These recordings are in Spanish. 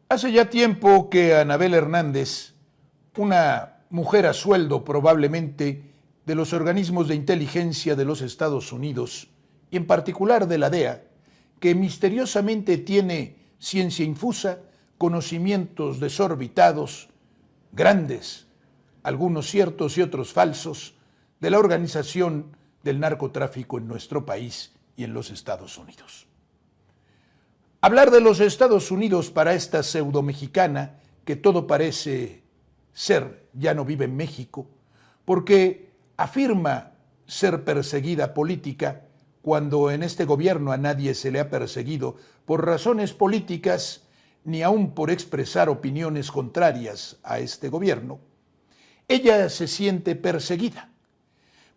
Hace ya tiempo que Anabel Hernández, una mujer a sueldo probablemente de los organismos de inteligencia de los Estados Unidos, y en particular de la DEA, que misteriosamente tiene ciencia infusa, conocimientos desorbitados, grandes, algunos ciertos y otros falsos, de la organización del narcotráfico en nuestro país y en los Estados Unidos. Hablar de los Estados Unidos para esta pseudo-mexicana, que todo parece ser, ya no vive en México, porque afirma ser perseguida política cuando en este gobierno a nadie se le ha perseguido por razones políticas ni aún por expresar opiniones contrarias a este gobierno. Ella se siente perseguida,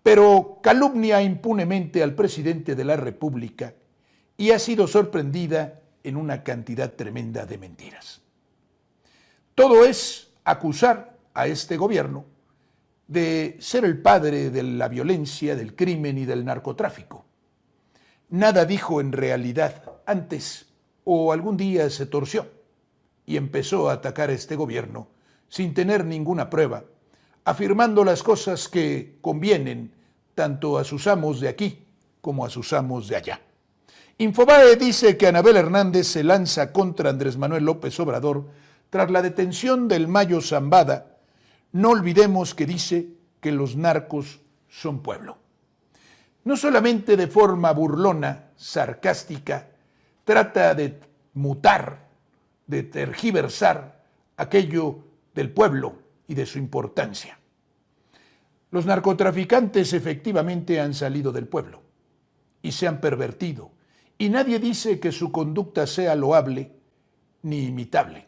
pero calumnia impunemente al presidente de la República y ha sido sorprendida en una cantidad tremenda de mentiras. Todo es acusar a este gobierno de ser el padre de la violencia, del crimen y del narcotráfico. Nada dijo en realidad antes, o algún día se torció y empezó a atacar a este gobierno sin tener ninguna prueba, afirmando las cosas que convienen tanto a sus amos de aquí como a sus amos de allá. Infobae dice que Anabel Hernández se lanza contra Andrés Manuel López Obrador tras la detención del Mayo Zambada. No olvidemos que dice que los narcos son pueblo. No solamente de forma burlona, sarcástica, trata de mutar, de tergiversar aquello del pueblo y de su importancia. Los narcotraficantes efectivamente han salido del pueblo y se han pervertido, y nadie dice que su conducta sea loable ni imitable.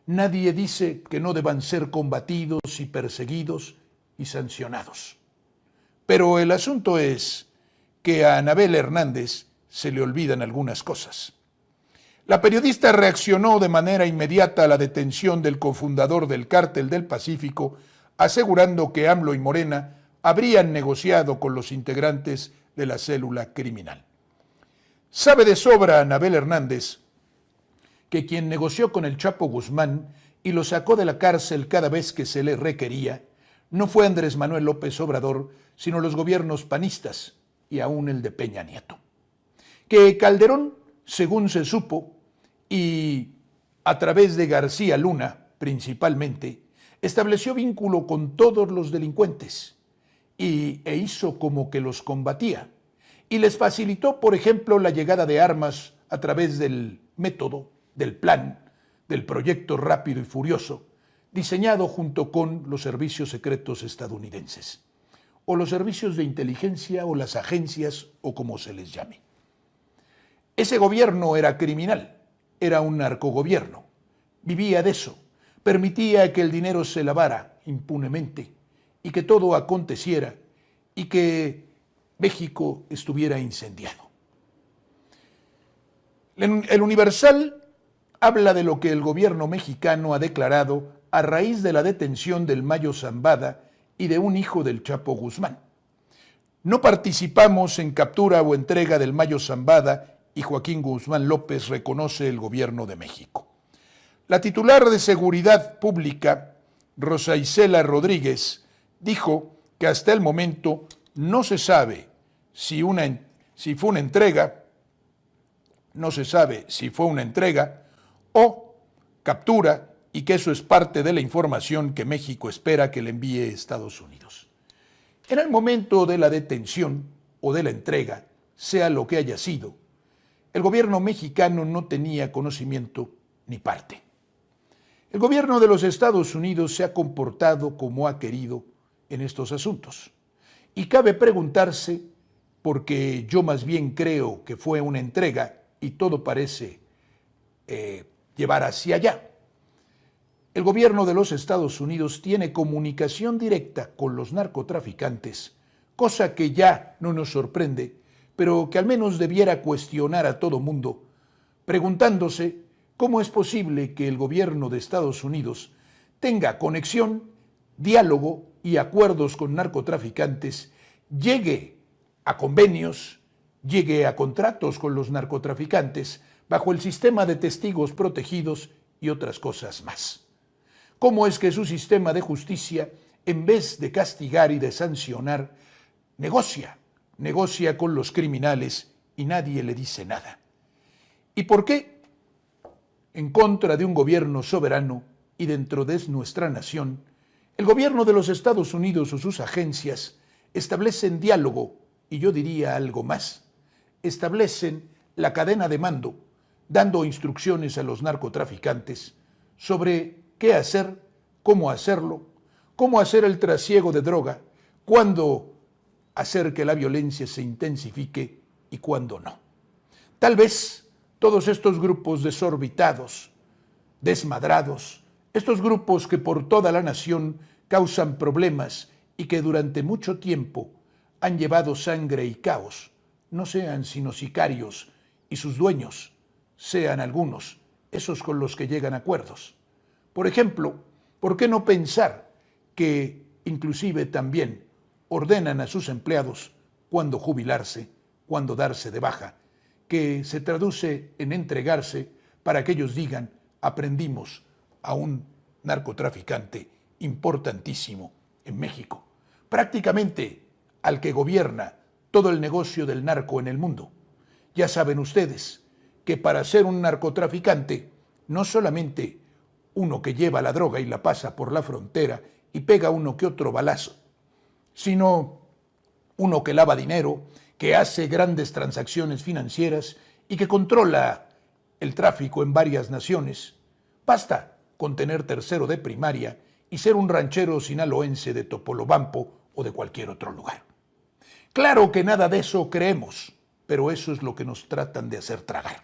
Nadie dice que no deban ser combatidos y perseguidos y sancionados. Pero el asunto es que a Anabel Hernández se le olvidan algunas cosas. La periodista reaccionó de manera inmediata a la detención del cofundador del Cártel del Pacífico, asegurando que AMLO y Morena habrían negociado con los integrantes de la célula criminal. Sabe de sobra Anabel Hernández que quien negoció con el Chapo Guzmán y lo sacó de la cárcel cada vez que se le requería no fue Andrés Manuel López Obrador, sino los gobiernos panistas y aún el de Peña Nieto. Que Calderón, según se supo, y a través de García Luna principalmente, estableció vínculo con todos los delincuentes e hizo como que los combatía y les facilitó, por ejemplo, la llegada de armas a través del método, del plan, del proyecto Rápido y Furioso, diseñado junto con los servicios secretos estadounidenses, o los servicios de inteligencia o las agencias o como se les llame. Ese gobierno era criminal, era un narcogobierno, vivía de eso, permitía que el dinero se lavara impunemente y que todo aconteciera y que México estuviera incendiado. El Universal habla de lo que el gobierno mexicano ha declarado a raíz de la detención del Mayo Zambada y de un hijo del Chapo Guzmán. No participamos en captura o entrega del Mayo Zambada y Joaquín Guzmán López, reconoce el gobierno de México. La titular de Seguridad Pública, Rosa Isela Rodríguez, dijo que hasta el momento no se sabe si fue una entrega o captura, y que eso es parte de la información que México espera que le envíe Estados Unidos. En el momento de la detención o de la entrega, sea lo que haya sido, el gobierno mexicano no tenía conocimiento ni parte. El gobierno de los Estados Unidos se ha comportado como ha querido en estos asuntos. Y cabe preguntarse, porque yo más bien creo que fue una entrega y todo parece llevar hacia allá. El gobierno de los Estados Unidos tiene comunicación directa con los narcotraficantes, cosa que ya no nos sorprende, pero que al menos debiera cuestionar a todo mundo, preguntándose cómo es posible que el gobierno de Estados Unidos tenga conexión, diálogo y acuerdos con narcotraficantes, llegue a convenios, llegue a contratos con los narcotraficantes bajo el sistema de testigos protegidos y otras cosas más. ¿Cómo es que su sistema de justicia, en vez de castigar y de sancionar, negocia con los criminales y nadie le dice nada? ¿Y por qué, en contra de un gobierno soberano y dentro de nuestra nación, el gobierno de los Estados Unidos o sus agencias establecen diálogo, y yo diría algo más, establecen la cadena de mando, dando instrucciones a los narcotraficantes sobre qué hacer, cómo hacerlo, cómo hacer el trasiego de droga, cuándo hacer que la violencia se intensifique y cuándo no? Tal vez todos estos grupos desorbitados, desmadrados, estos grupos que por toda la nación causan problemas y que durante mucho tiempo han llevado sangre y caos, no sean sino sicarios y sus dueños sean algunos, esos con los que llegan a acuerdos. Por ejemplo, ¿por qué no pensar que inclusive también ordenan a sus empleados cuándo jubilarse, cuándo darse de baja, que se traduce en entregarse para que ellos digan: aprendimos a un narcotraficante importantísimo en México, prácticamente al que gobierna todo el negocio del narco en el mundo? Ya saben ustedes que para ser un narcotraficante, no solamente uno que lleva la droga y la pasa por la frontera y pega uno que otro balazo, sino uno que lava dinero, que hace grandes transacciones financieras y que controla el tráfico en varias naciones. Basta con tener tercero de primaria y ser un ranchero sinaloense de Topolobampo o de cualquier otro lugar. Claro que nada de eso creemos, pero eso es lo que nos tratan de hacer tragar.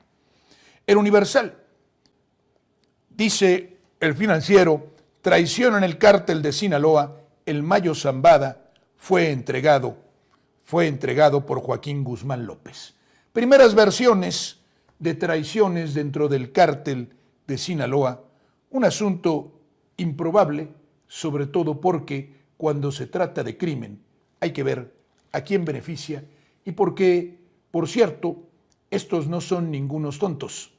El Universal dice: el Financiero, traición en el cártel de Sinaloa, el Mayo Zambada fue entregado por Joaquín Guzmán López. Primeras versiones de traiciones dentro del cártel de Sinaloa, un asunto improbable, sobre todo porque cuando se trata de crimen hay que ver a quién beneficia y porque, por cierto, estos no son ningunos tontos,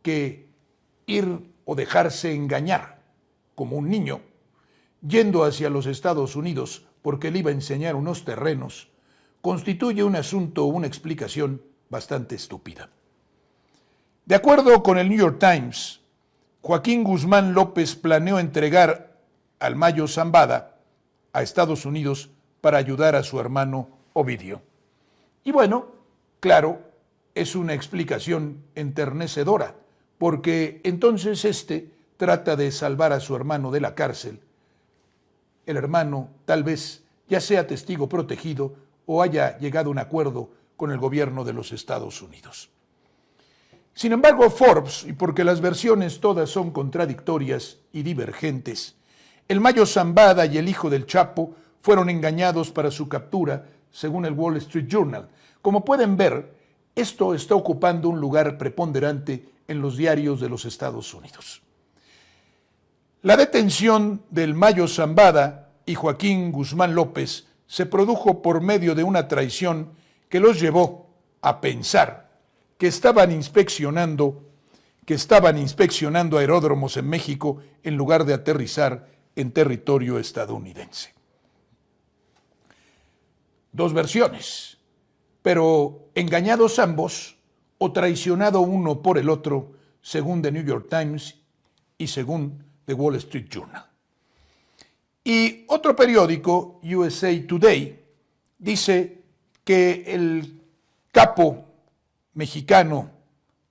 que ir o dejarse engañar como un niño, yendo hacia los Estados Unidos porque le iba a enseñar unos terrenos, constituye un asunto o una explicación bastante estúpida. De acuerdo con el New York Times, Joaquín Guzmán López planeó entregar al Mayo Zambada a Estados Unidos para ayudar a su hermano Ovidio. Y bueno, claro, es una explicación enternecedora, porque entonces trata de salvar a su hermano de la cárcel. El hermano tal vez ya sea testigo protegido o haya llegado a un acuerdo con el gobierno de los Estados Unidos. Sin embargo, Forbes, y porque las versiones todas son contradictorias y divergentes, el Mayo Zambada y el hijo del Chapo fueron engañados para su captura, según el Wall Street Journal. Como pueden ver, esto está ocupando un lugar preponderante en los diarios de los Estados Unidos. La detención del Mayo Zambada y Joaquín Guzmán López se produjo por medio de una traición que los llevó a pensar que estaban inspeccionando aeródromos en México en lugar de aterrizar en territorio estadounidense. Dos versiones, pero engañados ambos o traicionado uno por el otro, según The New York Times y según The Wall Street Journal. Y otro periódico, USA Today, dice que el capo mexicano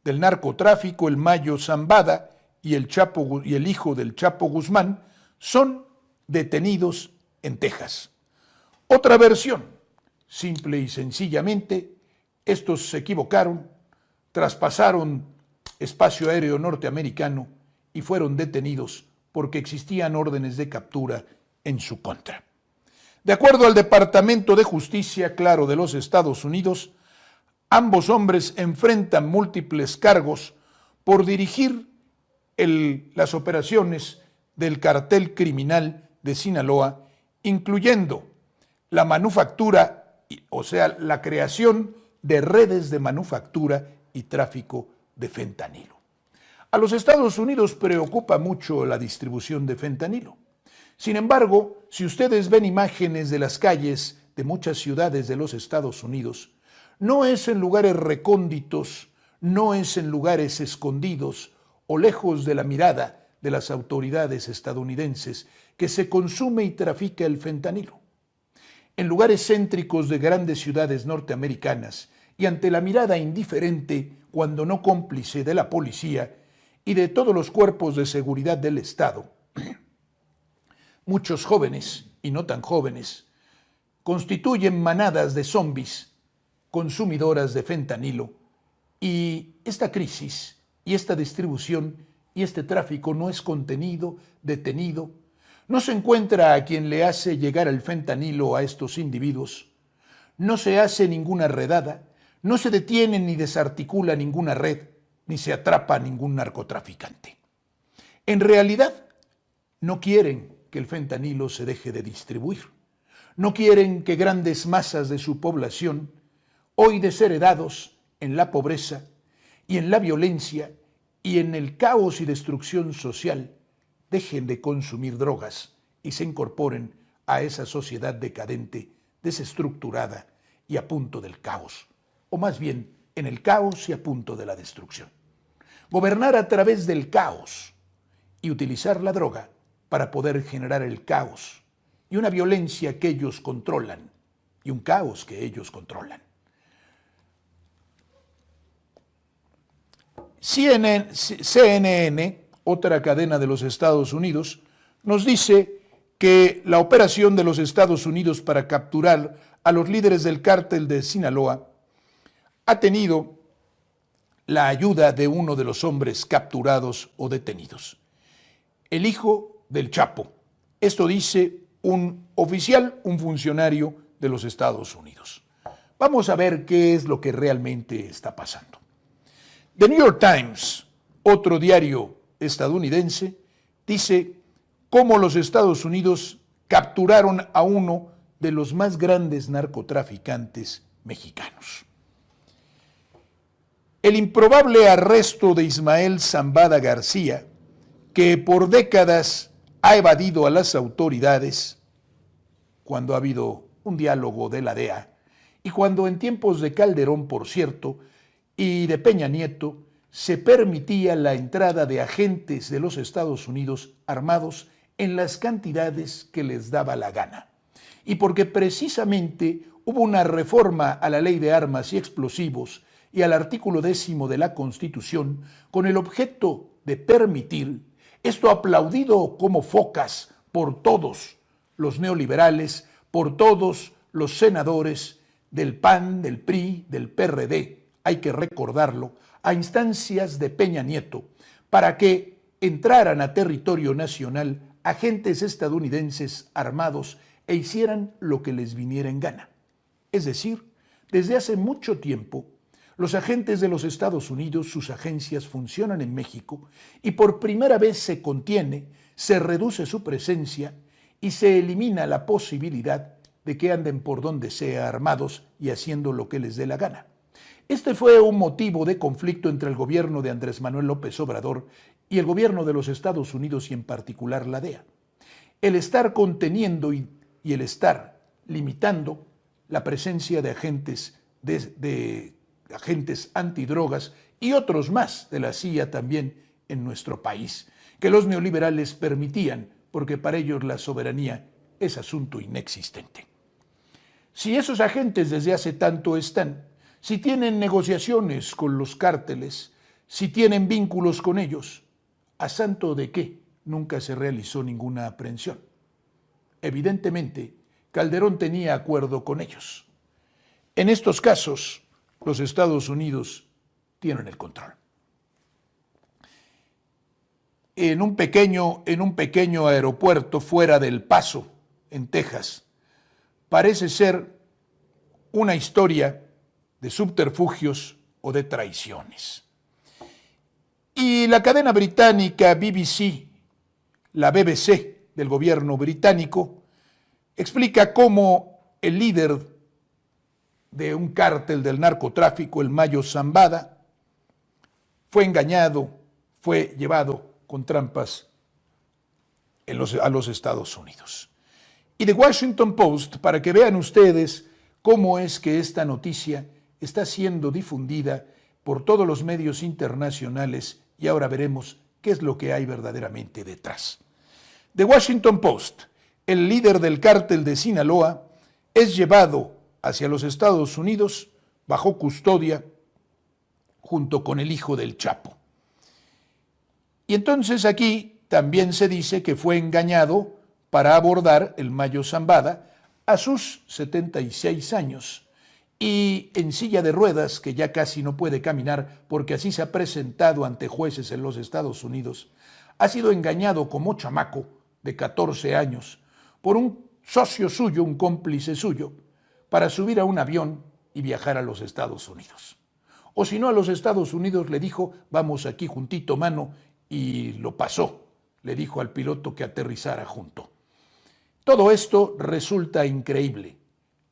del narcotráfico, el Mayo Zambada, y el hijo del Chapo Guzmán son detenidos en Texas. Otra versión, simple y sencillamente, estos se equivocaron, traspasaron espacio aéreo norteamericano y fueron detenidos porque existían órdenes de captura en su contra. De acuerdo al Departamento de Justicia, claro, de los Estados Unidos, ambos hombres enfrentan múltiples cargos por dirigir las operaciones del cartel criminal de Sinaloa, incluyendo la manufactura, o sea, la creación de redes de manufactura y tráfico de fentanilo. A los Estados Unidos preocupa mucho la distribución de fentanilo. Sin embargo, si ustedes ven imágenes de las calles de muchas ciudades de los Estados Unidos, no es en lugares recónditos, no es en lugares escondidos o lejos de la mirada de las autoridades estadounidenses que se consume y trafica el fentanilo. En lugares céntricos de grandes ciudades norteamericanas y ante la mirada indiferente, cuando no cómplice de la policía y de todos los cuerpos de seguridad del Estado, muchos jóvenes y no tan jóvenes constituyen manadas de zombis consumidoras de fentanilo, y esta crisis y esta distribución y este tráfico no es contenido, detenido. No se encuentra a quien le hace llegar el fentanilo a estos individuos, no se hace ninguna redada, no se detiene ni desarticula ninguna red, ni se atrapa a ningún narcotraficante. En realidad, no quieren que el fentanilo se deje de distribuir. No quieren que grandes masas de su población, hoy desheredados en la pobreza y en la violencia y en el caos y destrucción social, dejen de consumir drogas y se incorporen a esa sociedad decadente, desestructurada y a punto del caos, o más bien en el caos y a punto de la destrucción. Gobernar a través del caos y utilizar la droga para poder generar el caos y una violencia que ellos controlan y un caos que ellos controlan. CNN, otra cadena de los Estados Unidos, nos dice que la operación de los Estados Unidos para capturar a los líderes del cártel de Sinaloa ha tenido la ayuda de uno de los hombres capturados o detenidos, el hijo del Chapo. Esto dice un oficial, un funcionario de los Estados Unidos. Vamos a ver qué es lo que realmente está pasando. The New York Times, otro diario estadounidense, dice cómo los Estados Unidos capturaron a uno de los más grandes narcotraficantes mexicanos. El improbable arresto de Ismael Zambada García, que por décadas ha evadido a las autoridades cuando ha habido un diálogo de la DEA y cuando en tiempos de Calderón, por cierto, y de Peña Nieto, se permitía la entrada de agentes de los Estados Unidos armados en las cantidades que les daba la gana. Y porque precisamente hubo una reforma a la Ley de Armas y Explosivos y al artículo 10 de la Constitución con el objeto de permitir, esto aplaudido como focas por todos los neoliberales, por todos los senadores del PAN, del PRI, del PRD, hay que recordarlo, a instancias de Peña Nieto, para que entraran a territorio nacional agentes estadounidenses armados e hicieran lo que les viniera en gana. Es decir, desde hace mucho tiempo, los agentes de los Estados Unidos, sus agencias funcionan en México y por primera vez se contiene, se reduce su presencia y se elimina la posibilidad de que anden por donde sea armados y haciendo lo que les dé la gana. Este fue un motivo de conflicto entre el gobierno de Andrés Manuel López Obrador y el gobierno de los Estados Unidos y en particular la DEA. El estar conteniendo y el estar limitando la presencia de agentes agentes antidrogas y otros más de la CIA también en nuestro país, que los neoliberales permitían porque para ellos la soberanía es asunto inexistente. Si esos agentes desde hace tanto están, si tienen negociaciones con los cárteles, si tienen vínculos con ellos, ¿a santo de qué nunca se realizó ninguna aprehensión? Evidentemente, Calderón tenía acuerdo con ellos. En estos casos, los Estados Unidos tienen el control. En un pequeño aeropuerto fuera del Paso, en Texas, parece ser una historia de subterfugios o de traiciones. Y la cadena británica BBC, la BBC del gobierno británico, explica cómo el líder de un cártel del narcotráfico, el Mayo Zambada, fue engañado, fue llevado con trampas a los Estados Unidos. Y The Washington Post, para que vean ustedes cómo es que esta noticia está siendo difundida por todos los medios internacionales, y ahora veremos qué es lo que hay verdaderamente detrás. The Washington Post: el líder del cártel de Sinaloa es llevado hacia los Estados Unidos bajo custodia junto con el hijo del Chapo. Y entonces aquí también se dice que fue engañado para abordar el Mayo Zambada a sus 76 años y en silla de ruedas, que ya casi no puede caminar porque así se ha presentado ante jueces en los Estados Unidos, ha sido engañado como chamaco de 14 años por un socio suyo, un cómplice suyo, para subir a un avión y viajar a los Estados Unidos. O si no, a los Estados Unidos le dijo, vamos aquí juntito, mano, y lo pasó. Le dijo al piloto que aterrizara junto. Todo esto resulta increíble.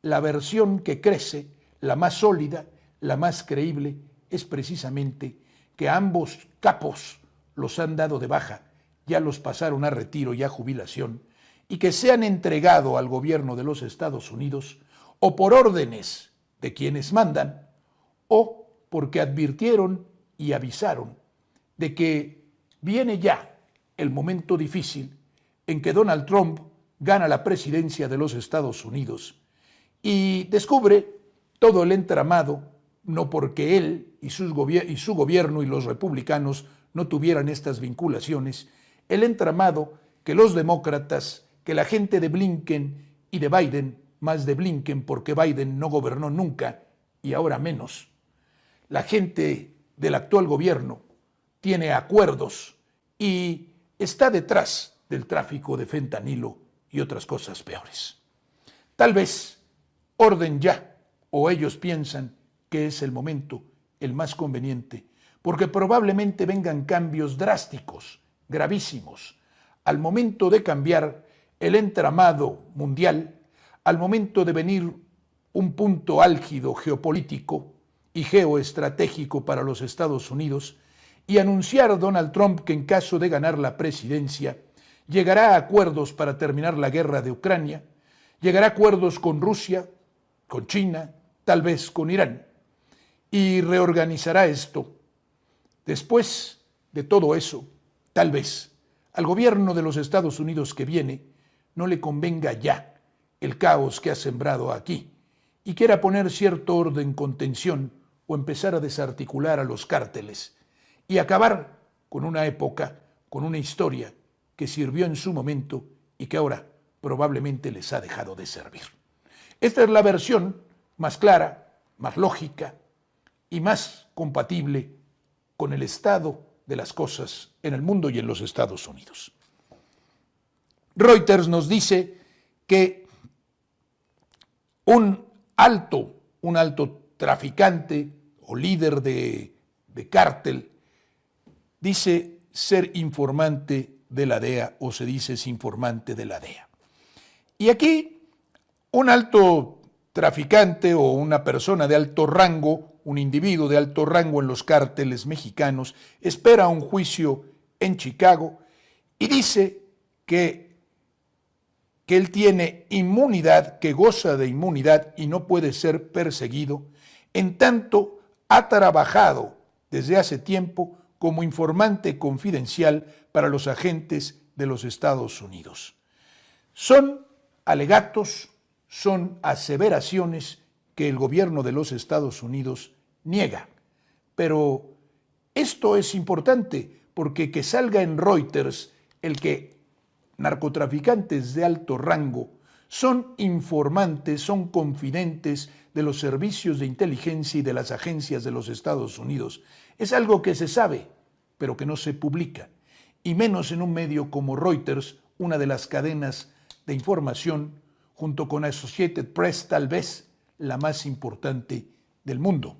La versión que crece, la más sólida, la más creíble, es precisamente que a ambos capos los han dado de baja, ya los pasaron a retiro y a jubilación, y que se han entregado al gobierno de los Estados Unidos o por órdenes de quienes mandan, o porque advirtieron y avisaron de que viene ya el momento difícil en que Donald Trump gana la presidencia de los Estados Unidos y descubre todo el entramado, no porque él y su gobierno y los republicanos no tuvieran estas vinculaciones, el entramado que los demócratas, que la gente de Blinken y de Biden, más de Blinken porque Biden no gobernó nunca y ahora menos, la gente del actual gobierno tiene acuerdos y está detrás del tráfico de fentanilo y otras cosas peores. Tal vez orden ya, o ellos piensan que es el momento el más conveniente, porque probablemente vengan cambios drásticos, gravísimos, al momento de cambiar el entramado mundial, al momento de venir un punto álgido geopolítico y geoestratégico para los Estados Unidos, y anunciar a Donald Trump que en caso de ganar la presidencia, llegará a acuerdos para terminar la guerra de Ucrania, llegará a acuerdos con Rusia, con China, tal vez con Irán, y reorganizará esto. Después de todo eso, tal vez al gobierno de los Estados Unidos que viene no le convenga ya el caos que ha sembrado aquí y quiera poner cierto orden, contención o empezar a desarticular a los cárteles y acabar con una época, con una historia que sirvió en su momento y que ahora probablemente les ha dejado de servir. Esta es la versión más clara, más lógica y más compatible con el estado de las cosas en el mundo y en los Estados Unidos. Reuters nos dice que un alto traficante o líder de cártel dice ser informante de la DEA o se dice es informante de la DEA. Y aquí un alto traficante o una persona de alto rango, un individuo de alto rango en los cárteles mexicanos, espera un juicio en Chicago y dice que él tiene inmunidad, que goza de inmunidad y no puede ser perseguido, en tanto ha trabajado desde hace tiempo como informante confidencial para los agentes de los Estados Unidos. Son alegatos, son aseveraciones que el gobierno de los Estados Unidos niega. Pero esto es importante porque que salga en Reuters el que narcotraficantes de alto rango son informantes, son confidentes de los servicios de inteligencia y de las agencias de los Estados Unidos. Es algo que se sabe, pero que no se publica, y menos en un medio como Reuters, una de las cadenas de información, junto con Associated Press, tal vez la más importante del mundo.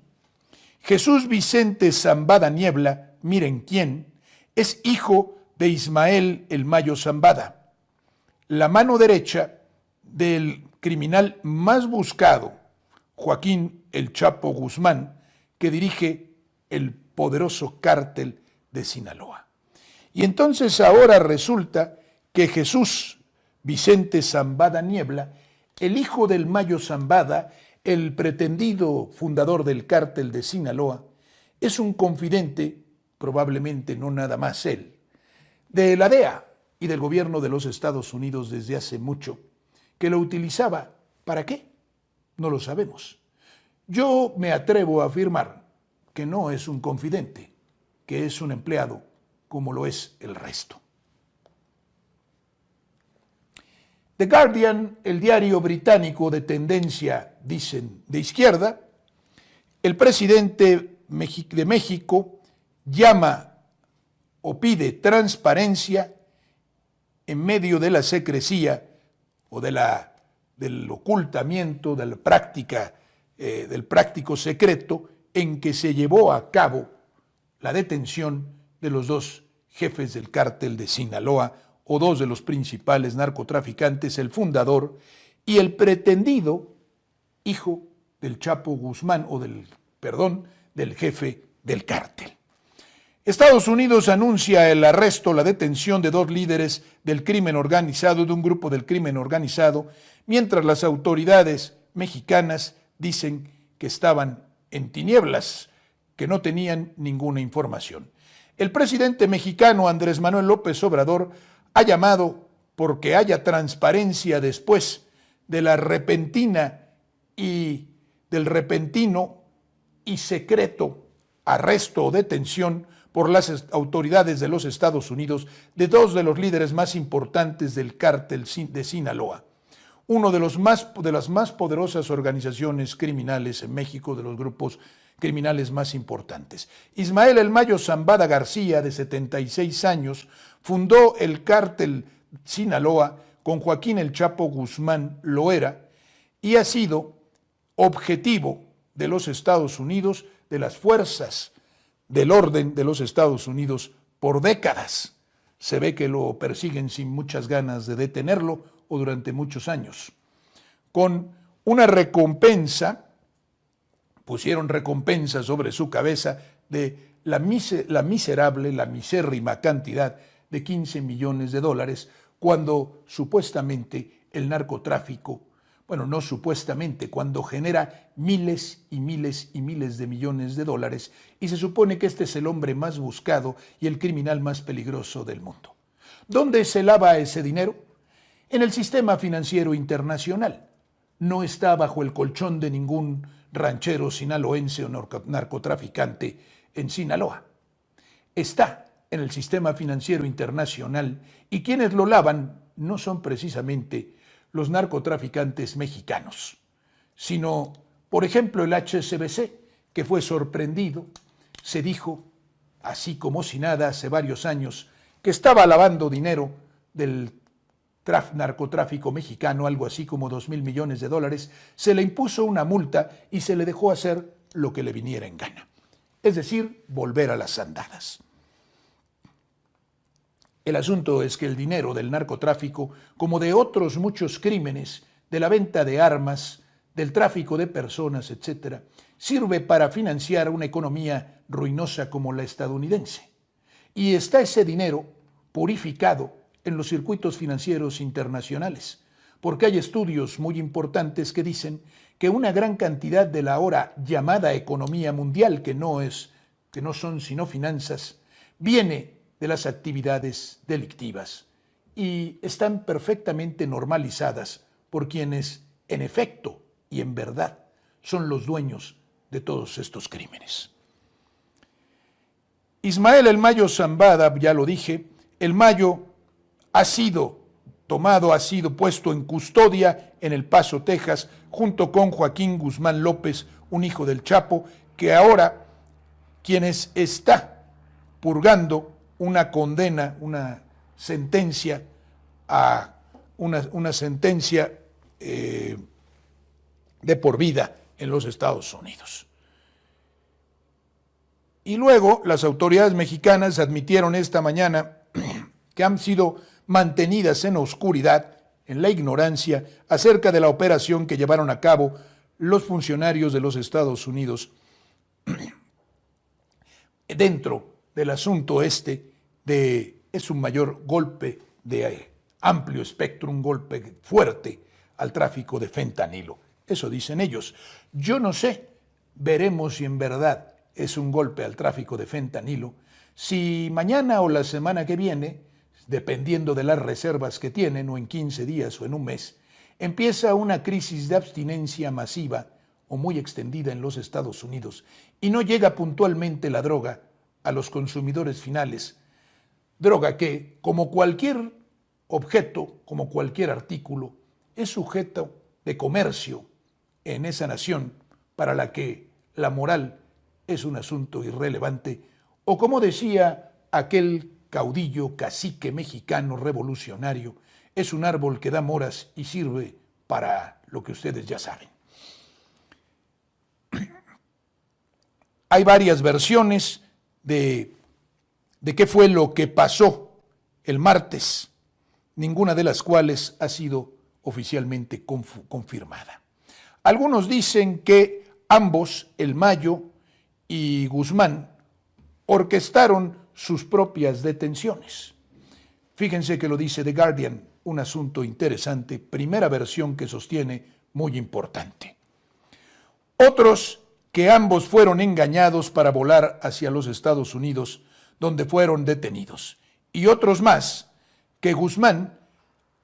Jesús Vicente Zambada Niebla, miren quién, es hijo de Ismael el Mayo Zambada, la mano derecha del criminal más buscado, Joaquín el Chapo Guzmán, que dirige el poderoso cártel de Sinaloa. Y entonces ahora resulta que Jesús Vicente Zambada Niebla, el hijo del Mayo Zambada, el pretendido fundador del cártel de Sinaloa, es un confidente, probablemente no nada más él, de la DEA y del gobierno de los Estados Unidos desde hace mucho, que lo utilizaba. ¿Para qué? No lo sabemos. Yo me atrevo a afirmar que no es un confidente, que es un empleado como lo es el resto. The Guardian, el diario británico de tendencia, dicen, de izquierda, el presidente de México llama o pide transparencia en medio de la secrecía o del ocultamiento, de la práctica, del práctico secreto en que se llevó a cabo la detención de los dos jefes del cártel de Sinaloa o dos de los principales narcotraficantes, el fundador y el pretendido hijo del Chapo Guzmán del jefe del cártel. Estados Unidos anuncia el arresto, la detención de dos líderes del crimen organizado, de un grupo del crimen organizado, mientras las autoridades mexicanas dicen que estaban en tinieblas, que no tenían ninguna información. El presidente mexicano Andrés Manuel López Obrador ha llamado porque haya transparencia después de la repentina y del repentino y secreto arresto o detención por las autoridades de los Estados Unidos de dos de los líderes más importantes del cártel de Sinaloa, uno de las más poderosas organizaciones criminales en México, de los grupos criminales más importantes. Ismael El Mayo Zambada García, de 76 años, fundó el cártel Sinaloa con Joaquín El Chapo Guzmán Loera y ha sido objetivo de los Estados Unidos, de las fuerzas del orden de los Estados Unidos por décadas. Se ve que lo persiguen sin muchas ganas de detenerlo o durante muchos años. Con una recompensa, pusieron recompensa sobre su cabeza de la misérrima cantidad de $15 millones, cuando supuestamente el narcotráfico, bueno, no supuestamente, cuando genera miles y miles y miles de millones de dólares, y se supone que este es el hombre más buscado y el criminal más peligroso del mundo. ¿Dónde se lava ese dinero? En el sistema financiero internacional. No está bajo el colchón de ningún ranchero sinaloense o narcotraficante en Sinaloa. Está en el sistema financiero internacional y quienes lo lavan no son precisamente los narcotraficantes mexicanos, sino, por ejemplo, el HSBC, que fue sorprendido, se dijo, así como si nada, hace varios años, que estaba lavando dinero del narcotráfico mexicano, algo así como $2,000 millones, se le impuso una multa y se le dejó hacer lo que le viniera en gana, es decir, volver a las andadas. El asunto es que el dinero del narcotráfico, como de otros muchos crímenes, de la venta de armas, del tráfico de personas, etc., sirve para financiar una economía ruinosa como la estadounidense. Y está ese dinero purificado en los circuitos financieros internacionales, porque hay estudios muy importantes que dicen que una gran cantidad de la ahora llamada economía mundial, que no son sino finanzas, viene de las actividades delictivas y están perfectamente normalizadas por quienes, en efecto y en verdad, son los dueños de todos estos crímenes. Ismael El Mayo Zambada, ya lo dije, El Mayo ha sido puesto en custodia en El Paso, Texas, junto con Joaquín Guzmán López, un hijo del Chapo, que ahora quienes está purgando una condena, una sentencia de por vida en los Estados Unidos. Y luego las autoridades mexicanas admitieron esta mañana que han sido mantenidas en oscuridad, en la ignorancia, acerca de la operación que llevaron a cabo los funcionarios de los Estados Unidos dentro del asunto es un mayor golpe de amplio espectro, un golpe fuerte al tráfico de fentanilo. Eso dicen ellos. Yo no sé, veremos si en verdad es un golpe al tráfico de fentanilo, si mañana o la semana que viene, dependiendo de las reservas que tienen, o en 15 días o en un mes, empieza una crisis de abstinencia masiva o muy extendida en los Estados Unidos y no llega puntualmente la droga a los consumidores finales, droga que, como cualquier objeto, como cualquier artículo, es sujeto de comercio en esa nación para la que la moral es un asunto irrelevante, o como decía aquel caudillo cacique mexicano revolucionario, es un árbol que da moras y sirve para lo que ustedes ya saben. Hay varias versiones de qué fue lo que pasó el martes, ninguna de las cuales ha sido oficialmente confirmada. Algunos dicen que ambos, el Mayo y Guzmán, orquestaron sus propias detenciones. Fíjense que lo dice The Guardian, un asunto interesante, primera versión que sostiene, muy importante. Otros, que ambos fueron engañados para volar hacia los Estados Unidos, donde fueron detenidos. Y otros más, que Guzmán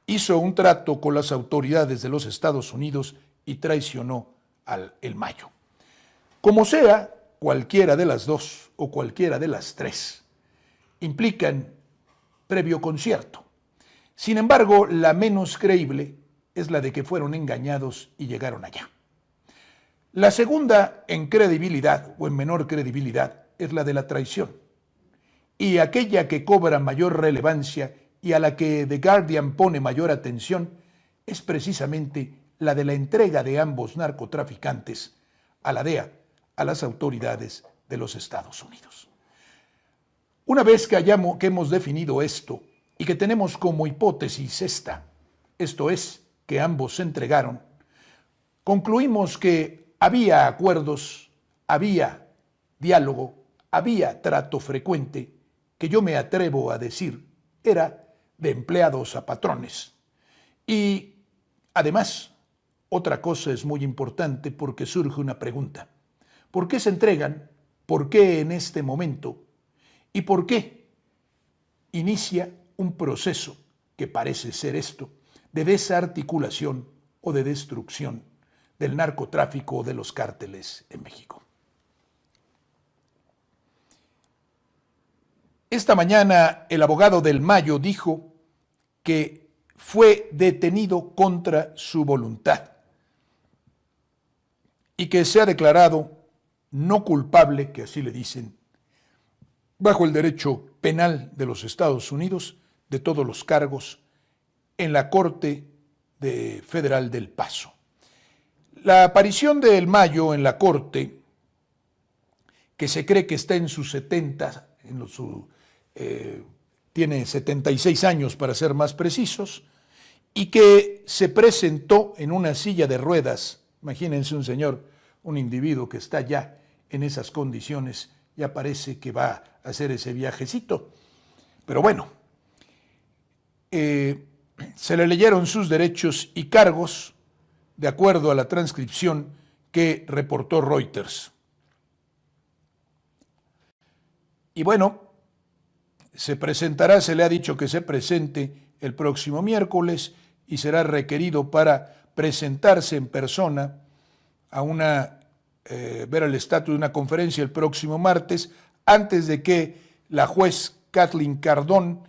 hizo un trato con las autoridades de los Estados Unidos y traicionó al Mayo. Como sea, cualquiera de las dos o cualquiera de las tres implican previo concierto. Sin embargo, la menos creíble es la de que fueron engañados y llegaron allá. La segunda en credibilidad o en menor credibilidad es la de la traición. Y aquella que cobra mayor relevancia y a la que The Guardian pone mayor atención es precisamente la de la entrega de ambos narcotraficantes a la DEA, a las autoridades de los Estados Unidos. Una vez que hemos definido esto y que tenemos como hipótesis esto es, que ambos se entregaron, concluimos que había acuerdos, había diálogo, había trato frecuente, que yo me atrevo a decir era de empleados a patrones. Y además, otra cosa es muy importante porque surge una pregunta. ¿Por qué se entregan? ¿Por qué en este momento? ¿Y por qué inicia un proceso que parece ser esto de desarticulación o de destrucción del narcotráfico o de los cárteles en México? Esta mañana el abogado del Mayo dijo que fue detenido contra su voluntad y que se ha declarado no culpable, que así le dicen, bajo el derecho penal de los Estados Unidos, de todos los cargos en la Corte Federal del Paso. La aparición del Mayo en la Corte, que se cree que está en sus 70, tiene 76 años para ser más precisos, y que se presentó en una silla de ruedas. Imagínense un individuo que está ya en esas condiciones, ya parece que va a hacer ese viajecito. Pero bueno, se le leyeron sus derechos y cargos de acuerdo a la transcripción que reportó Reuters. Y bueno, se le ha dicho que se presente el próximo miércoles y será requerido para presentarse en persona a ver el estatus de una conferencia el próximo martes, antes de que la juez Kathleen Cardone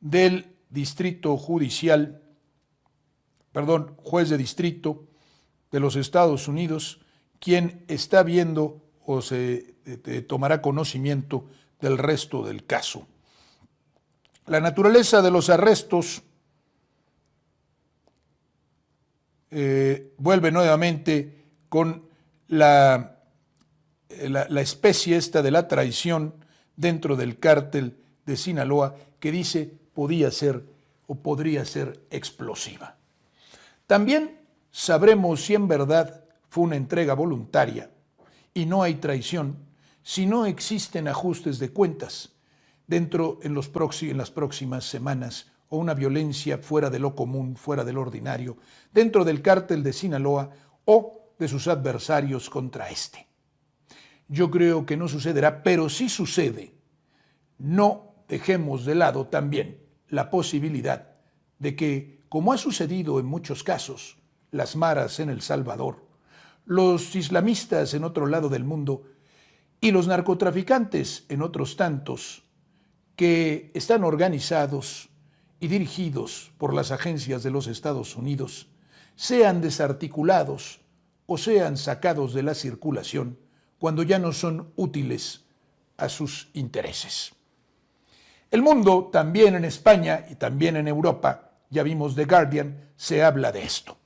del juez de distrito de los Estados Unidos, quien está viendo o se tomará conocimiento del resto del caso. La naturaleza de los arrestos vuelve nuevamente con la especie esta de la traición dentro del cártel de Sinaloa, que dice podría ser explosiva. También sabremos si en verdad fue una entrega voluntaria y no hay traición, si no existen ajustes de cuentas en las próximas semanas o una violencia fuera de lo común, fuera del ordinario, dentro del cártel de Sinaloa o de sus adversarios contra este. Yo creo que no sucederá, pero sí sucede. No dejemos de lado también la posibilidad de que, como ha sucedido en muchos casos, las maras en El Salvador, los islamistas en otro lado del mundo y los narcotraficantes en otros tantos, que están organizados y dirigidos por las agencias de los Estados Unidos, sean desarticulados o sean sacados de la circulación cuando ya no son útiles a sus intereses. El mundo, también en España y también en Europa, ya vimos The Guardian, se habla de esto.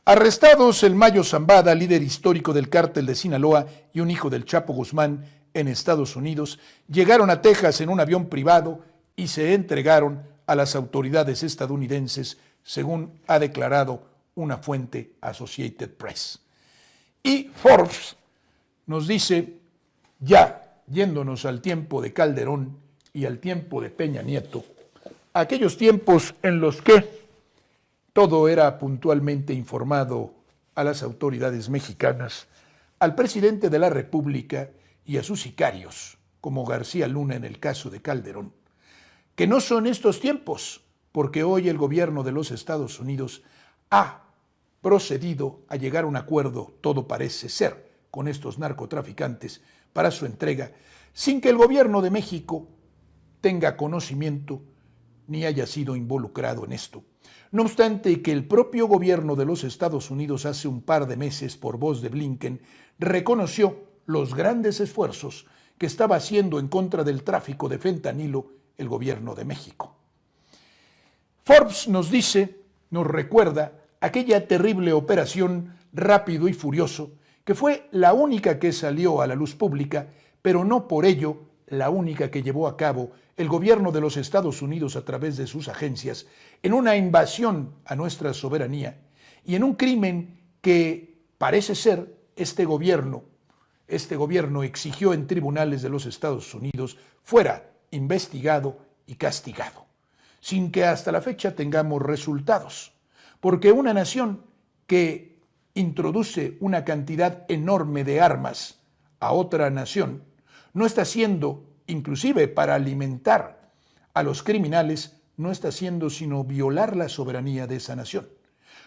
Arrestados el Mayo Zambada, líder histórico del cártel de Sinaloa y un hijo del Chapo Guzmán en Estados Unidos, llegaron a Texas en un avión privado y se entregaron a las autoridades estadounidenses, según ha declarado una fuente Associated Press. Y Forbes nos dice, ya yéndonos al tiempo de Calderón y al tiempo de Peña Nieto, aquellos tiempos en los que todo era puntualmente informado a las autoridades mexicanas, al presidente de la República y a sus sicarios, como García Luna en el caso de Calderón, que no son estos tiempos, porque hoy el gobierno de los Estados Unidos ha procedido a llegar a un acuerdo, todo parece ser, con estos narcotraficantes para su entrega, sin que el gobierno de México tenga conocimiento ni haya sido involucrado en esto. No obstante que el propio gobierno de los Estados Unidos hace un par de meses, por voz de Blinken, reconoció los grandes esfuerzos que estaba haciendo en contra del tráfico de fentanilo el gobierno de México. Forbes nos dice, nos recuerda aquella terrible operación Rápido y Furioso, que fue la única que salió a la luz pública, pero no por ello la única que llevó a cabo el gobierno de los Estados Unidos a través de sus agencias en una invasión a nuestra soberanía y en un crimen que parece ser este gobierno exigió en tribunales de los Estados Unidos fuera investigado y castigado, sin que hasta la fecha tengamos resultados, porque una nación que introduce una cantidad enorme de armas a otra nación no está haciendo, inclusive para alimentar a los criminales, no está haciendo sino violar la soberanía de esa nación.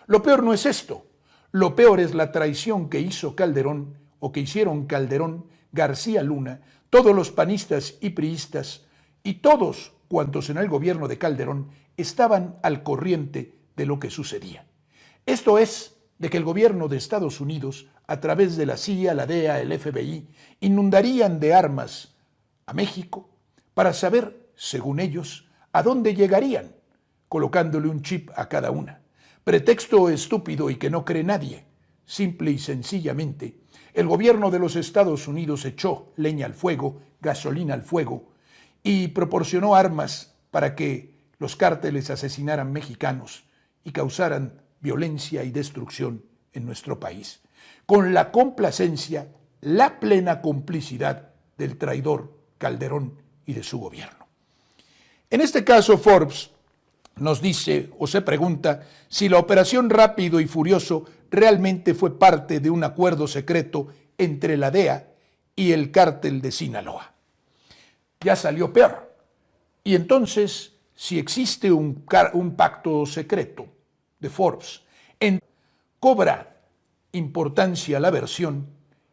Lo peor no es esto, lo peor es la traición que hizo Calderón o que hicieron Calderón, García Luna, todos los panistas y priistas y todos cuantos en el gobierno de Calderón estaban al corriente de lo que sucedía. Esto es, de que el gobierno de Estados Unidos, a través de la CIA, la DEA, el FBI, inundarían de armas a México para saber, según ellos, a dónde llegarían, colocándole un chip a cada una. Pretexto estúpido y que no cree nadie. Simple y sencillamente, el gobierno de los Estados Unidos echó leña al fuego, gasolina al fuego y proporcionó armas para que los cárteles asesinaran mexicanos y causaran violencia y destrucción en nuestro país, con la complacencia, la plena complicidad del traidor Calderón y de su gobierno. En este caso, Forbes nos dice o se pregunta si la operación Rápido y Furioso realmente fue parte de un acuerdo secreto entre la DEA y el cártel de Sinaloa. Ya salió peor. Y entonces, si existe un pacto secreto de Forbes, cobra importancia la versión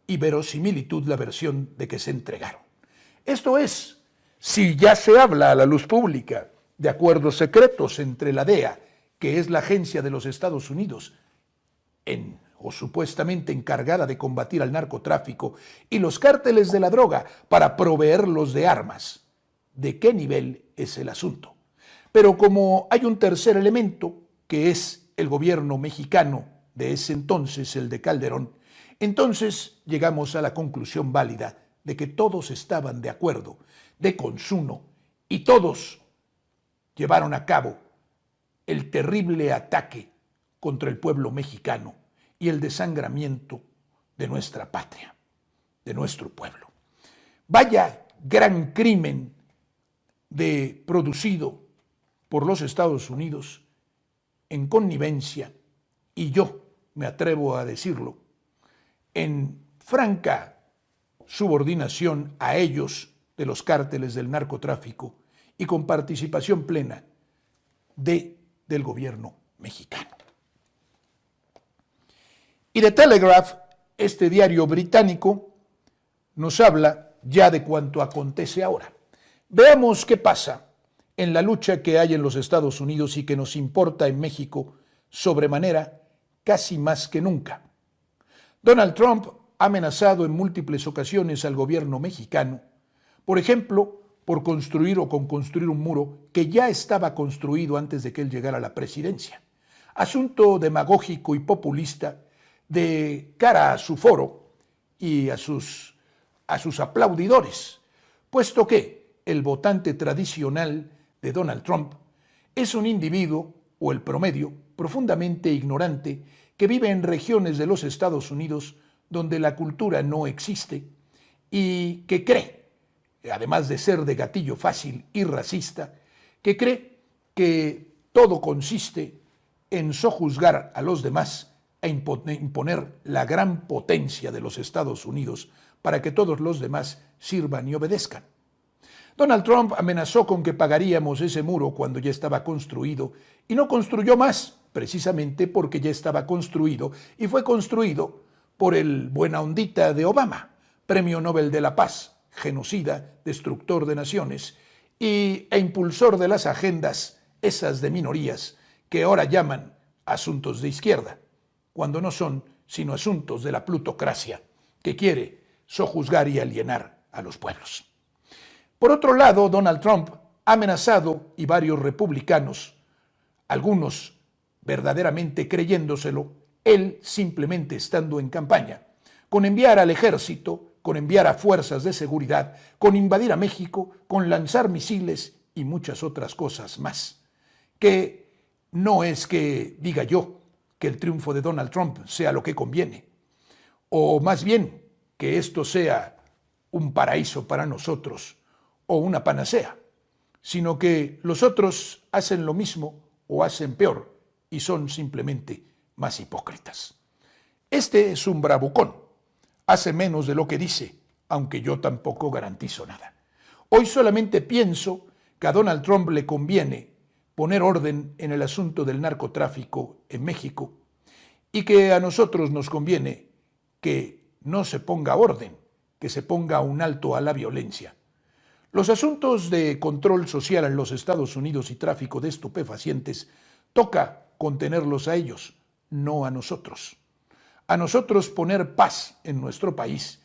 y verosimilitud la versión de que se entregaron. Esto es, si ya se habla a la luz pública de acuerdos secretos entre la DEA, que es la agencia de los Estados Unidos, o supuestamente encargada de combatir al narcotráfico, y los cárteles de la droga para proveerlos de armas, ¿de qué nivel es el asunto? Pero como hay un tercer elemento, que es el gobierno mexicano de ese entonces, el de Calderón, entonces llegamos a la conclusión válida de que todos estaban de acuerdo, de consuno, y todos llevaron a cabo el terrible ataque contra el pueblo mexicano y el desangramiento de nuestra patria, de nuestro pueblo. Vaya gran crimen producido por los Estados Unidos en connivencia, y yo me atrevo a decirlo, en franca subordinación a ellos de los cárteles del narcotráfico y con participación plena del gobierno mexicano. Y The Telegraph, este diario británico, nos habla ya de cuanto acontece ahora. Veamos qué pasa en la lucha que hay en los Estados Unidos y que nos importa en México sobremanera casi más que nunca. Donald Trump ha amenazado en múltiples ocasiones al gobierno mexicano, por ejemplo, por construir un muro que ya estaba construido antes de que él llegara a la presidencia. Asunto demagógico y populista de cara a su foro y a sus aplaudidores, puesto que el votante tradicional de Donald Trump es un individuo, o el promedio, profundamente ignorante, que vive en regiones de los Estados Unidos donde la cultura no existe y que cree, además de ser de gatillo fácil y racista, que cree que todo consiste en sojuzgar a los demás e imponer la gran potencia de los Estados Unidos para que todos los demás sirvan y obedezcan. Donald Trump amenazó con que pagaríamos ese muro cuando ya estaba construido y no construyó más, precisamente porque ya estaba construido y fue construido por el buena ondita de Obama, Premio Nobel de la Paz, genocida, destructor de naciones e impulsor de las agendas esas de minorías que ahora llaman asuntos de izquierda, cuando no son sino asuntos de la plutocracia que quiere sojuzgar y alienar a los pueblos. Por otro lado, Donald Trump ha amenazado, y varios republicanos, algunos verdaderamente creyéndoselo, él simplemente estando en campaña, con enviar al ejército, con enviar a fuerzas de seguridad, con invadir a México, con lanzar misiles y muchas otras cosas más. Que no es que diga yo que el triunfo de Donald Trump sea lo que conviene, o más bien que esto sea un paraíso para nosotros o una panacea, sino que los otros hacen lo mismo o hacen peor y son simplemente más hipócritas. Este es un bravucón, hace menos de lo que dice, aunque yo tampoco garantizo nada. Hoy solamente pienso que a Donald Trump le conviene poner orden en el asunto del narcotráfico en México y que a nosotros nos conviene que no se ponga orden, que se ponga un alto a la violencia. Los asuntos de control social en los Estados Unidos y tráfico de estupefacientes toca contenerlos a ellos, no a nosotros. A nosotros poner paz en nuestro país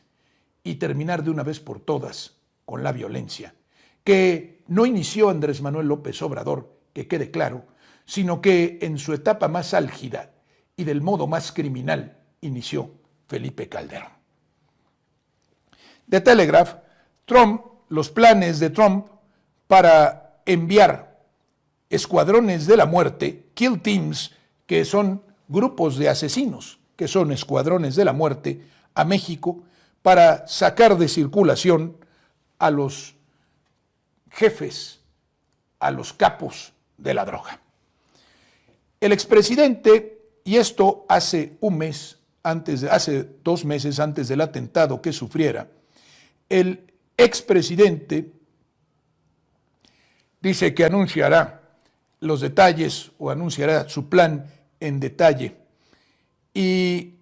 y terminar de una vez por todas con la violencia, que no inició Andrés Manuel López Obrador, que quede claro, sino que en su etapa más álgida y del modo más criminal inició Felipe Calderón. The Telegraph, los planes de Trump para enviar escuadrones de la muerte, kill teams, que son grupos de asesinos, que son escuadrones de la muerte, a México para sacar de circulación a los jefes, a los capos de la droga. El expresidente, y esto hace hace 2 meses antes del atentado que sufriera, el expresidente dice que anunciará los detalles o anunciará su plan en detalle y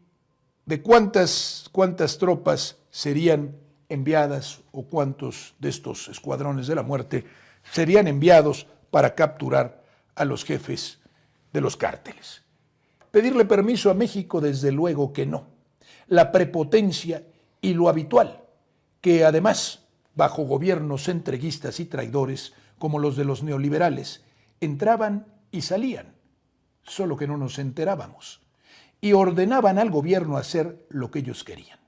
de cuántas tropas serían enviadas o cuántos de estos escuadrones de la muerte serían enviados para capturar a los jefes de los cárteles. Pedirle permiso a México, desde luego que no. La prepotencia y lo habitual, que además, bajo gobiernos entreguistas y traidores como los de los neoliberales, entraban y salían, solo que no nos enterábamos, y ordenaban al gobierno hacer lo que ellos querían.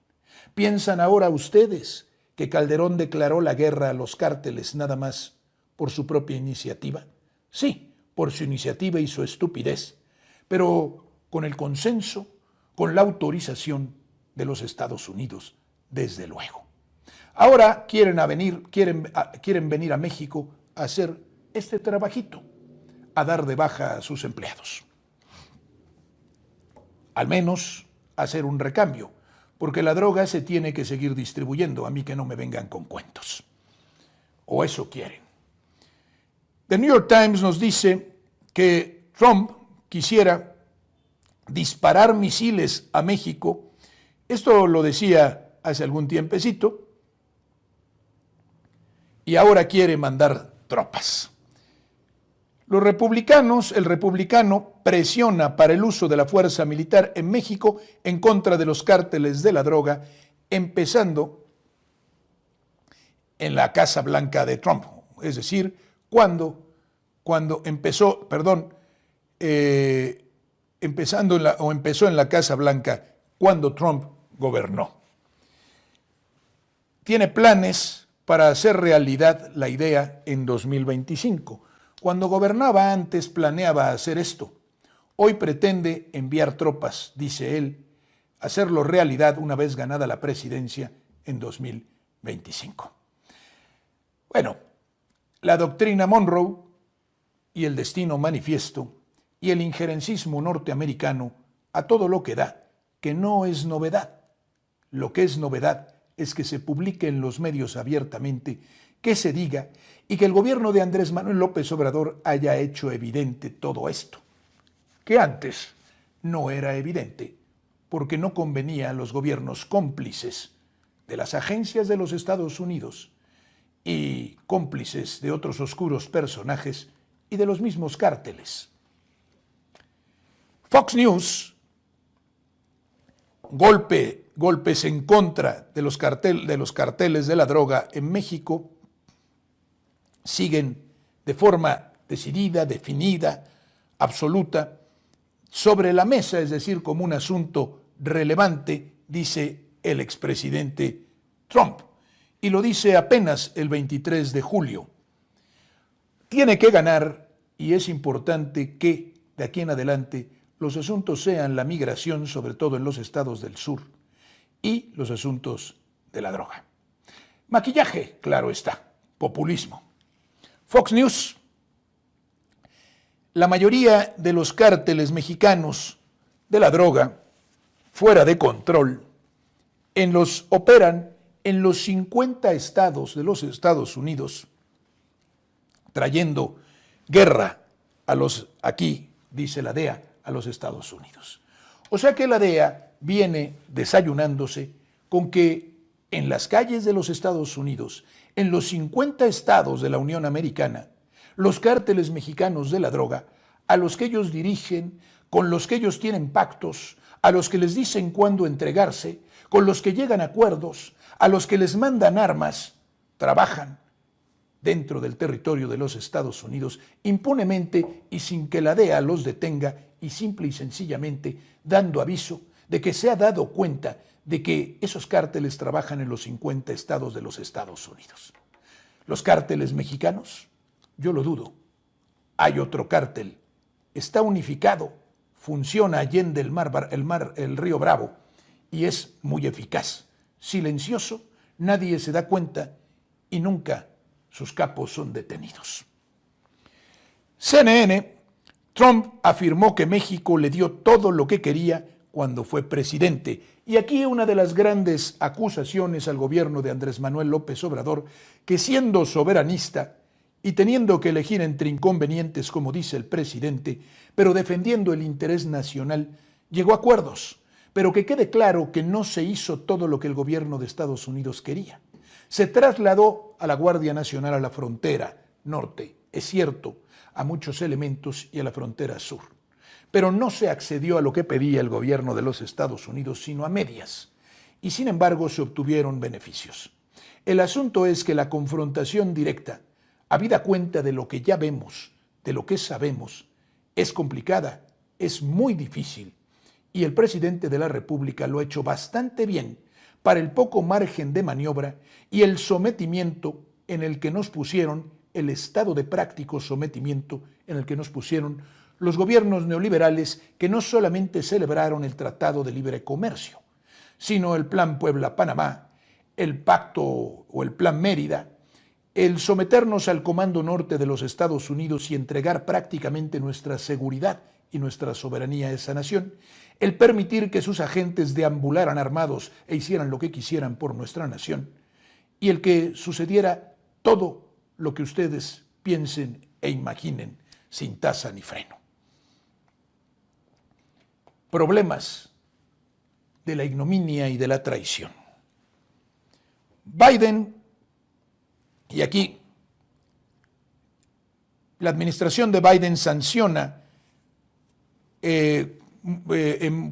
¿Piensan ahora ustedes que Calderón declaró la guerra a los cárteles nada más por su propia iniciativa? Sí, por su iniciativa y su estupidez, pero con el consenso, con la autorización de los Estados Unidos, desde luego. Ahora quieren venir a México a hacer este trabajito, a dar de baja a sus empleados. Al menos hacer un recambio, porque la droga se tiene que seguir distribuyendo, a mí que no me vengan con cuentos. O eso quieren. The New York Times nos dice que Trump quisiera disparar misiles a México. Esto lo decía hace algún tiempecito, y ahora quiere mandar tropas. El republicano presiona para el uso de la fuerza militar en México en contra de los cárteles de la droga, empezando en la Casa Blanca de Trump, es decir, cuando empezó en la Casa Blanca cuando Trump gobernó. Tiene planes para hacer realidad la idea en 2025. Cuando gobernaba antes planeaba hacer esto. Hoy pretende enviar tropas, dice él, hacerlo realidad una vez ganada la presidencia en 2025. Bueno, la doctrina Monroe y el destino manifiesto y el injerencismo norteamericano a todo lo que da, que no es novedad. Lo que es novedad es que se publique en los medios abiertamente, que se diga y que el gobierno de Andrés Manuel López Obrador haya hecho evidente todo esto, que antes no era evidente, porque no convenía a los gobiernos cómplices de las agencias de los Estados Unidos y cómplices de otros oscuros personajes y de los mismos cárteles. Fox News, golpes en contra de los carteles de la droga en México, siguen de forma decidida, definida, absoluta, sobre la mesa, es decir, como un asunto relevante, dice el expresidente Trump, y lo dice apenas el 23 de julio. Tiene que ganar y es importante que de aquí en adelante los asuntos sean la migración, sobre todo en los estados del sur, y los asuntos de la droga. Maquillaje, claro está, populismo. Fox News. La mayoría de los cárteles mexicanos de la droga, fuera de control, operan en los 50 estados de los Estados Unidos, trayendo guerra aquí, dice la DEA, a los Estados Unidos. O sea que la DEA viene desayunándose con que en las calles de los Estados Unidos, en los 50 estados de la Unión Americana, los cárteles mexicanos de la droga, a los que ellos dirigen, con los que ellos tienen pactos, a los que les dicen cuándo entregarse, con los que llegan a acuerdos, a los que les mandan armas, trabajan dentro del territorio de los Estados Unidos impunemente y sin que la DEA los detenga y simple y sencillamente dando aviso de que se ha dado cuenta de que esos cárteles trabajan en los 50 estados de los Estados Unidos. Los cárteles mexicanos, yo lo dudo. Hay otro cártel, está unificado, funciona allende el río Bravo y es muy eficaz, silencioso, nadie se da cuenta y nunca sus capos son detenidos. CNN, Trump afirmó que México le dio todo lo que quería cuando fue presidente. Y aquí una de las grandes acusaciones al gobierno de Andrés Manuel López Obrador, que siendo soberanista y teniendo que elegir entre inconvenientes, como dice el presidente, pero defendiendo el interés nacional, llegó a acuerdos, pero que quede claro que no se hizo todo lo que el gobierno de Estados Unidos quería. Se trasladó a la Guardia Nacional a la frontera norte, es cierto, a muchos elementos y a la frontera sur. Pero no se accedió a lo que pedía el gobierno de los Estados Unidos, sino a medias. Y sin embargo se obtuvieron beneficios. El asunto es que la confrontación directa, habida cuenta de lo que ya vemos, de lo que sabemos, es complicada, es muy difícil. Y el presidente de la República lo ha hecho bastante bien para el poco margen de maniobra y el sometimiento en el que nos pusieron, el estado de práctico sometimiento en el que nos pusieron los gobiernos neoliberales que no solamente celebraron el Tratado de Libre Comercio, sino el Plan Puebla-Panamá, el pacto o el Plan Mérida, el someternos al Comando Norte de los Estados Unidos y entregar prácticamente nuestra seguridad y nuestra soberanía a esa nación, el permitir que sus agentes deambularan armados e hicieran lo que quisieran por nuestra nación, y el que sucediera todo lo que ustedes piensen e imaginen sin tasa ni freno. Problemas de la ignominia y de la traición. Biden, y aquí la administración de Biden sanciona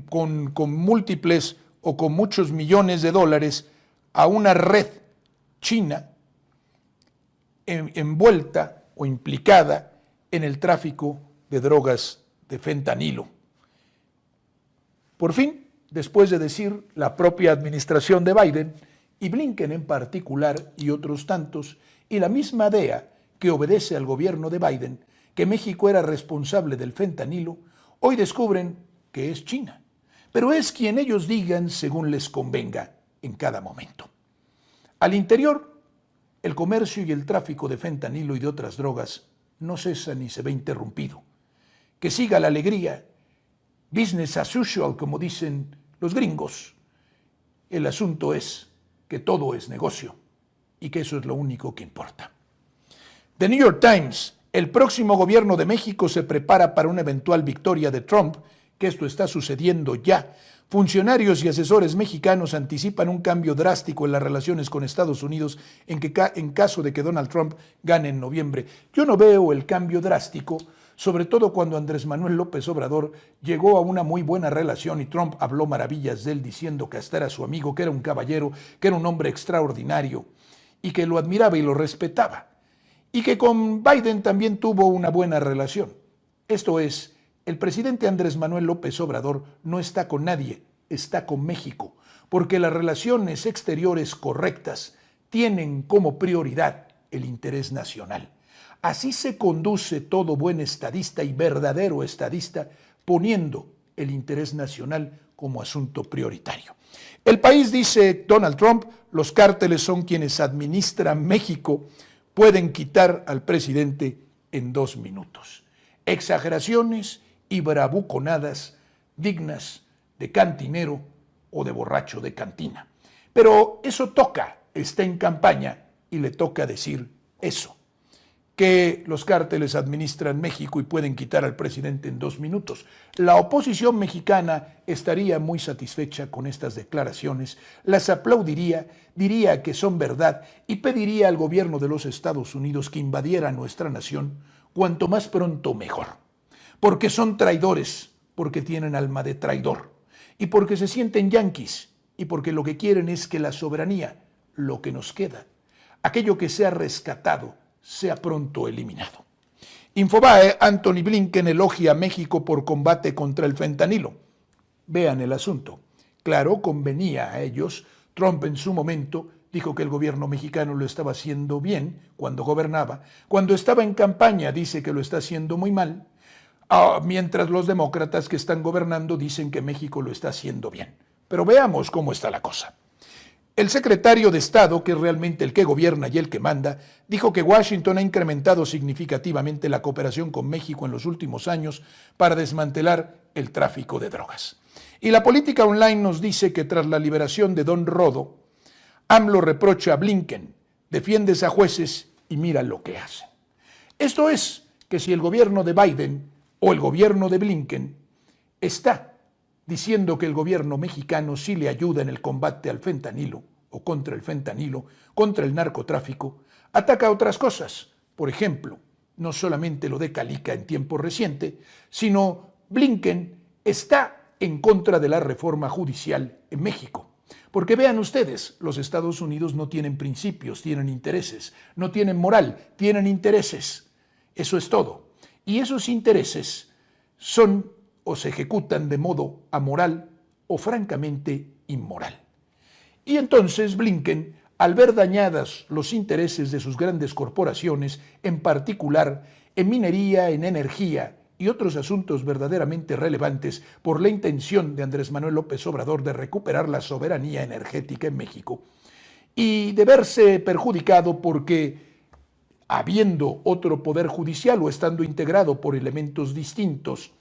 con múltiples o con muchos millones de dólares a una red china envuelta o implicada en el tráfico de drogas de fentanilo. Por fin, después de decir la propia administración de Biden, y Blinken en particular y otros tantos, y la misma DEA que obedece al gobierno de Biden, que México era responsable del fentanilo, hoy descubren que es China, pero es quien ellos digan según les convenga en cada momento. Al interior, el comercio y el tráfico de fentanilo y de otras drogas no cesa ni se ve interrumpido. Que siga la alegría, business as usual, como dicen los gringos. El asunto es que todo es negocio y que eso es lo único que importa. The New York Times: el próximo gobierno de México se prepara para una eventual victoria de Trump, que esto está sucediendo ya. Funcionarios y asesores mexicanos anticipan un cambio drástico en las relaciones con Estados Unidos en caso de que Donald Trump gane en noviembre. Yo no veo el cambio drástico, sobre todo cuando Andrés Manuel López Obrador llegó a una muy buena relación y Trump habló maravillas de él diciendo que hasta era su amigo, que era un caballero, que era un hombre extraordinario y que lo admiraba y lo respetaba. Y que con Biden también tuvo una buena relación. Esto es, el presidente Andrés Manuel López Obrador no está con nadie, está con México, porque las relaciones exteriores correctas tienen como prioridad el interés nacional. Así se conduce todo buen estadista y verdadero estadista, poniendo el interés nacional como asunto prioritario. El país, dice Donald Trump, los cárteles son quienes administran México, pueden quitar al presidente en 2 minutos. Exageraciones y bravuconadas dignas de cantinero o de borracho de cantina. Pero eso toca, está en campaña y le toca decir eso, que los cárteles administran México y pueden quitar al presidente en 2 minutos. La oposición mexicana estaría muy satisfecha con estas declaraciones, las aplaudiría, diría que son verdad y pediría al gobierno de los Estados Unidos que invadiera nuestra nación cuanto más pronto mejor, porque son traidores, porque tienen alma de traidor y porque se sienten yanquis y porque lo que quieren es que la soberanía, lo que nos queda, aquello que sea rescatado, sea pronto eliminado. Infobae: Antony Blinken elogia a México por combate contra el fentanilo. Vean el asunto. Claro, convenía a ellos. Trump en su momento dijo que el gobierno mexicano lo estaba haciendo bien cuando gobernaba. Cuando estaba en campaña dice que lo está haciendo muy mal, mientras los demócratas que están gobernando dicen que México lo está haciendo bien. Pero veamos cómo está la cosa. El secretario de Estado, que es realmente el que gobierna y el que manda, dijo que Washington ha incrementado significativamente la cooperación con México en los últimos años para desmantelar el tráfico de drogas. Y la política online nos dice que tras la liberación de Don Rodo, AMLO reprocha a Blinken: defiendes a jueces y mira lo que hacen. Esto es, que si el gobierno de Biden o el gobierno de Blinken está diciendo que el gobierno mexicano sí le ayuda en el combate al fentanilo o contra el fentanilo, contra el narcotráfico, ataca otras cosas. Por ejemplo, no solamente lo de Calica en tiempo reciente, sino Blinken está en contra de la reforma judicial en México. Porque vean ustedes, los Estados Unidos no tienen principios, tienen intereses, no tienen moral, tienen intereses. Eso es todo. Y esos intereses son o se ejecutan de modo amoral o francamente inmoral. Y entonces Blinken, al ver dañados los intereses de sus grandes corporaciones, en particular en minería, en energía y otros asuntos verdaderamente relevantes por la intención de Andrés Manuel López Obrador de recuperar la soberanía energética en México, y de verse perjudicado porque, habiendo otro poder judicial o estando integrado por elementos distintos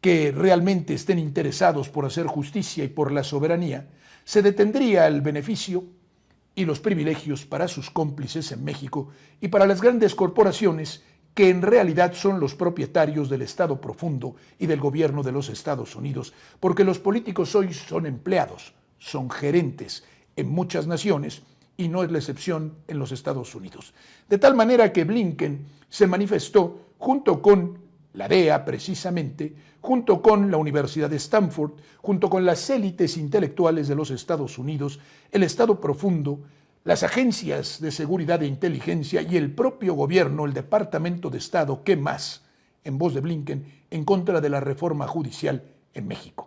que realmente estén interesados por hacer justicia y por la soberanía, se detendría el beneficio y los privilegios para sus cómplices en México y para las grandes corporaciones que en realidad son los propietarios del Estado profundo y del gobierno de los Estados Unidos, porque los políticos hoy son empleados, son gerentes en muchas naciones y no es la excepción en los Estados Unidos. De tal manera que Blinken se manifestó junto con la DEA precisamente, junto con la Universidad de Stanford, junto con las élites intelectuales de los Estados Unidos, el Estado profundo, las agencias de seguridad e inteligencia y el propio gobierno, el Departamento de Estado, ¿qué más?, en voz de Blinken, en contra de la reforma judicial en México.